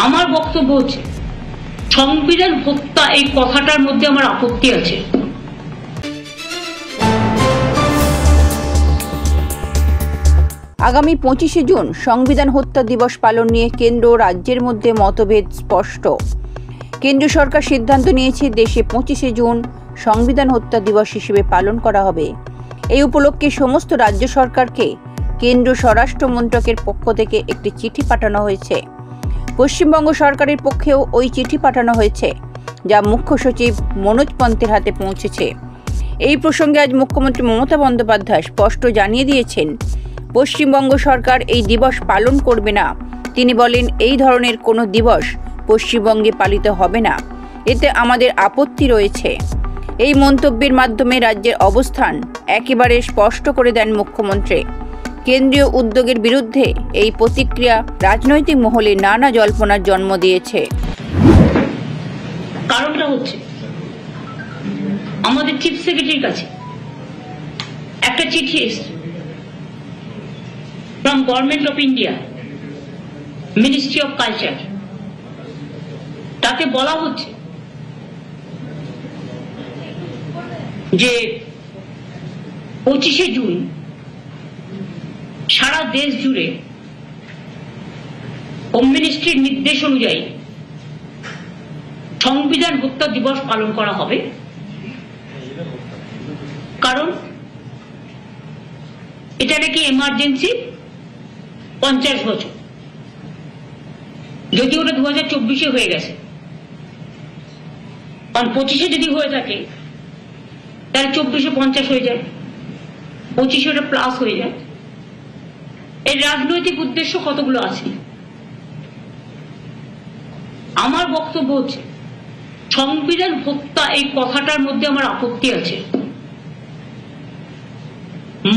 আমার বক্তব্য হচ্ছে সংবিধান হত্যা এই কথাটার মধ্যে আমার আপত্তি আছে। আগামী 25শে জুন সংবিধান হত্যা দিবস পালন নিয়ে কেন্দ্র ও রাজ্যের মধ্যে মতভেদ স্পষ্ট। কেন্দ্রীয় সরকার সিদ্ধান্ত নিয়েছে দেশে 25শে জুন সংবিধান হত্যা দিবস হিসেবে পালন করা হবে। এই উপলক্ষে সমস্ত রাজ্য সরকারকে কেন্দ্র স্বরাষ্ট্র মন্ত্রকের পক্ষ থেকে একটি চিঠি পাঠানো হয়েছে। পশ্চিমবঙ্গ সরকারের পক্ষেও ওই চিঠি পাঠানো হয়েছে, যা মুখ্য সচিব মনোজ পন্থের হাতে পৌঁছেছে। এই প্রসঙ্গে আজ মুখ্যমন্ত্রী মমতা বন্দ্যোপাধ্যায় স্পষ্ট জানিয়ে দিয়েছেন, পশ্চিমবঙ্গ সরকার এই দিবস পালন করবে না। তিনি বলেন, এই ধরনের কোনো দিবস পশ্চিমবঙ্গে পালিত হবে না, এতে আমাদের আপত্তি রয়েছে। এই মন্তব্যের মাধ্যমে রাজ্যের অবস্থান একেবারে স্পষ্ট করে দেন মুখ্যমন্ত্রী। কেন্দ্রীয় উদ্যোগের বিরুদ্ধে এই প্রতিক্রিয়া রাজনৈতিক মহলে নানা জল্পনার জন্ম দিয়েছে। কারণটা হচ্ছে আমাদের চিফ সেক্রেটারির কাছে একটা চিঠি এসেছে from government of India, ministry of culture. তাতে বলা হচ্ছে যে 25শে জুন সারা দেশ জুড়ে হোম মিনিস্ট্রির নির্দেশ অনুযায়ী সংবিধান হত্যা দিবস পালন করা হবে। কারণ এটা নাকি এমার্জেন্সি 50 বছর, যদি ওটা 2024-এ হয়ে গেছে, কারণ 25-এ যদি হয়ে থাকে তাহলে 24-এ 50 হয়ে যায়, 25-এ ওটা প্লাস হয়ে যায়। এর রাজনৈতিক উদ্দেশ্য কতগুলো আছে। আমার বক্তব্য হচ্ছে সংবিধান হত্যা এই কথাটার মধ্যে আমার আপত্তি আছে।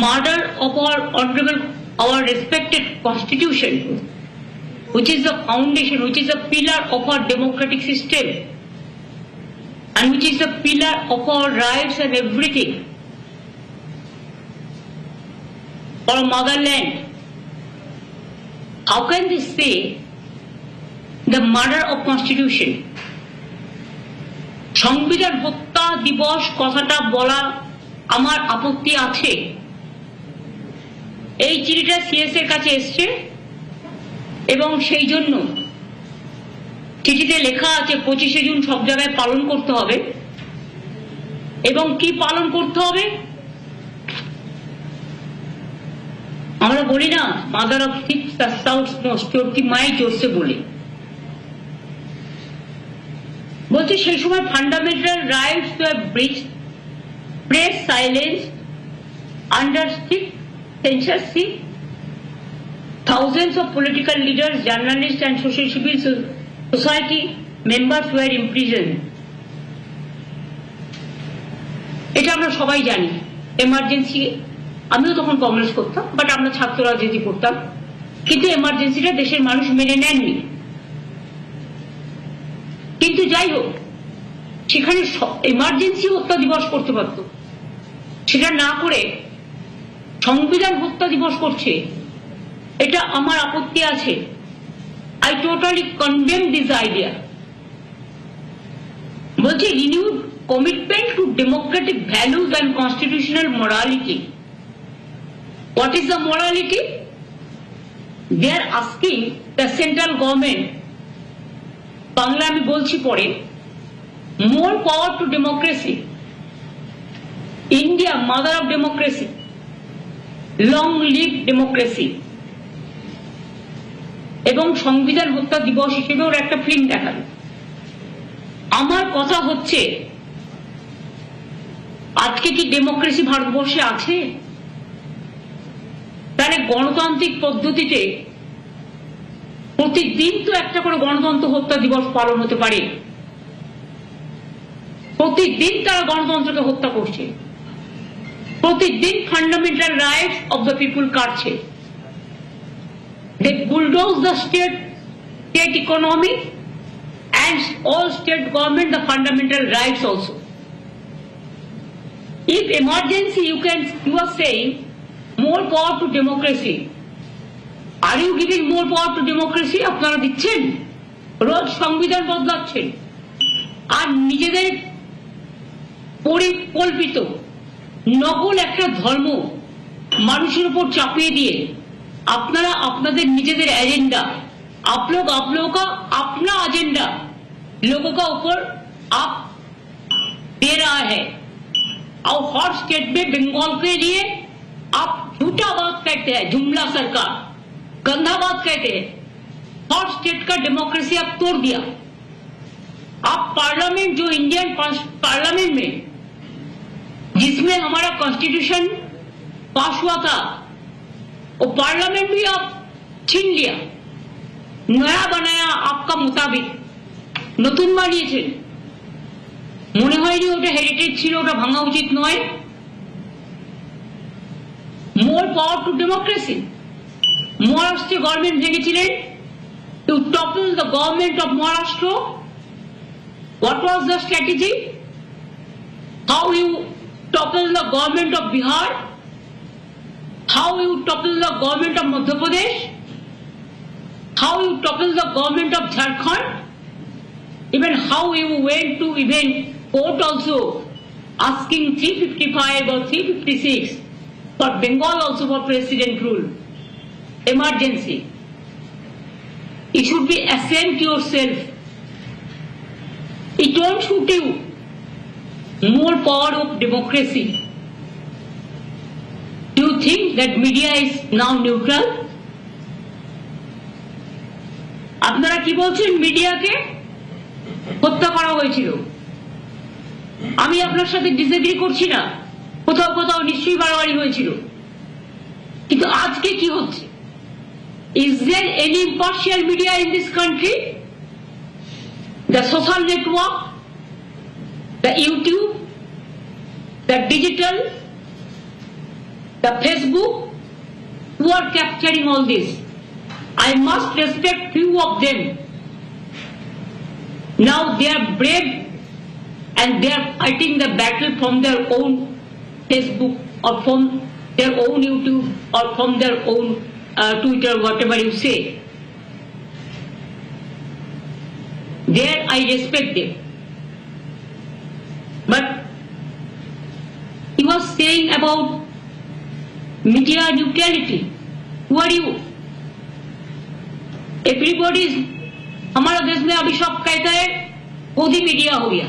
Murder of our respected constitution, which is the foundation, which is the pillar of our democratic system, and which is the pillar of our rights and everything, our motherland. How can they say the murder of constitution? সংবিধান হত্যা দিবস কথাটা বলা আমার আপত্তি আছে। এই চিঠিটা সিএস এর কাছে এসছে এবং সেই জন্য চিঠিতে লেখা আছে 25শে জুন সব জায়গায় পালন করতে হবে। এবং কি পালন করতে হবে? আমরা বলি না, mother of thieves the southmost, চোর কি মাই জোরসে বলি। বলছে সেই সময় fundamental rights to have breach, press silence under strict censorship. Thousands of political leaders, journalists and social civil society members were imprisoned. এটা আমরা সবাই জানি। এমার্জেন্সি, আমিও তখন কংগ্রেস করতাম, বাট আমরা ছাত্র রাজনীতি করতাম, কিন্তু এমার্জেন্সিটা দেশের মানুষ মেনে নেননি। কিন্তু যাই হোক, সেখানে এমার্জেন্সি হত্যা দিবস করতে পারত, সেটা না করে সংবিধান হত্যা দিবস করছে, এটা আমার আপত্তি আছে। I totally condemn this idea. বলছে renewed commitment to democratic values and constitutional morality. What is the morality? They are asking the central government, Bangla আমি বলছি পরে, more power to democracy, India mother of democracy, long live democracy. এবং সংবিধান হত্যা দিবস হিসেবে ওরা একটা ফিল্ম দেখাবে। আমার কথা হচ্ছে, আজকে কি ডেমোক্রেসি ভারতবর্ষে আছে? তাহলে গণতান্ত্রিক পদ্ধতিতে প্রতিদিন তো একটা করে গণতন্ত্র হত্যা দিবস পালন হতে পারে। প্রতিদিন তারা গণতন্ত্রকে হত্যা করছে, প্রতিদিন fundamental rights of the people কাটছে। They bulldoze the state economy and all state government the fundamental rights also. If emergency, you are saying more power to democracy. Are you giving more power to democracy? আপনারা দিচ্ছেন? রোজ সংবিধান বদলাচ্ছেন আর নিজেদের পরিকল্পিত নকল একটা ধর্ম মানুষের উপর চাপিয়ে দিয়ে আপনারা আপনাদের নিজেদের एजेंडा आप लोगों का अपना एजेंडा लोगों का ऊपर आप दे रहा है और हर स्टेट में बंगाल के लिए आप झूठा बात कहते हैं, जुमला सरकार गंदा बात कहते हैं। हर स्टेट का डेमोक्रेसी आप तोड़ दिया। आप पार्लियामेंट जो इंडियन पार्लियामेंट में जिसमें हमारा कॉन्स्टिट्यूशन पास हुआ था वो पार्लियामेंट भी आप छीन लिया, नया बनाया आपका मुताबिक नतून বানিয়েছেন। মনে হয়নি ওটা হেরিটেজ ছিল, ওটা ভাঙা উচিত নয়। More power to democracy. মহারাষ্ট্রে গভর্নমেন্ট ভেঙেছিলেন to topple the government of Maharashtra. What was the strategy? How you topple the government of Bihar, how you topple the government of Madhya Pradesh, how you topple the government of Jharkhand, even how you went to even court also asking 355 or 356 for Bengal also for president rule, emergency. You should be ashamed yourself. It won't shoot you. More power of democracy. Do you think that media is now neutral? আপনারা কি বলছেন মিডিয়াকে হত্যা করা হয়েছিল? আমি আপনার সাথে ডিসএগ্রি করছি না, কোথাও কোথাও নিশ্চয়ই বাড়াবাড়ি হয়েছিল, কিন্তু আজকে কি হচ্ছে? Is there any impartial media in this country? The social network, the YouTube, the digital, the Facebook, who are capturing all this. I must respect few of them. Now they are brave and they are fighting the battle from their own Facebook or from their own YouTube or from their own Twitter, whatever you say. There I respect them. But he was saying about media neutrality. Who are you? Everybody is, हमारा देश में अभी सब कहता है Modi media हो गया।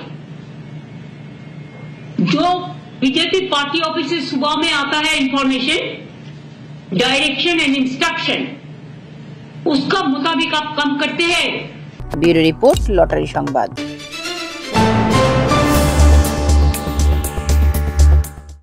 जो बीजेपी पार्टी ऑफिस से सुबह में आता है इंफॉर्मेशन, डायरेक्शन एंड इंस्ट्रक्शन, उसका मुताबिक आप काम करते हैं। Bureau report, lottery Sambad.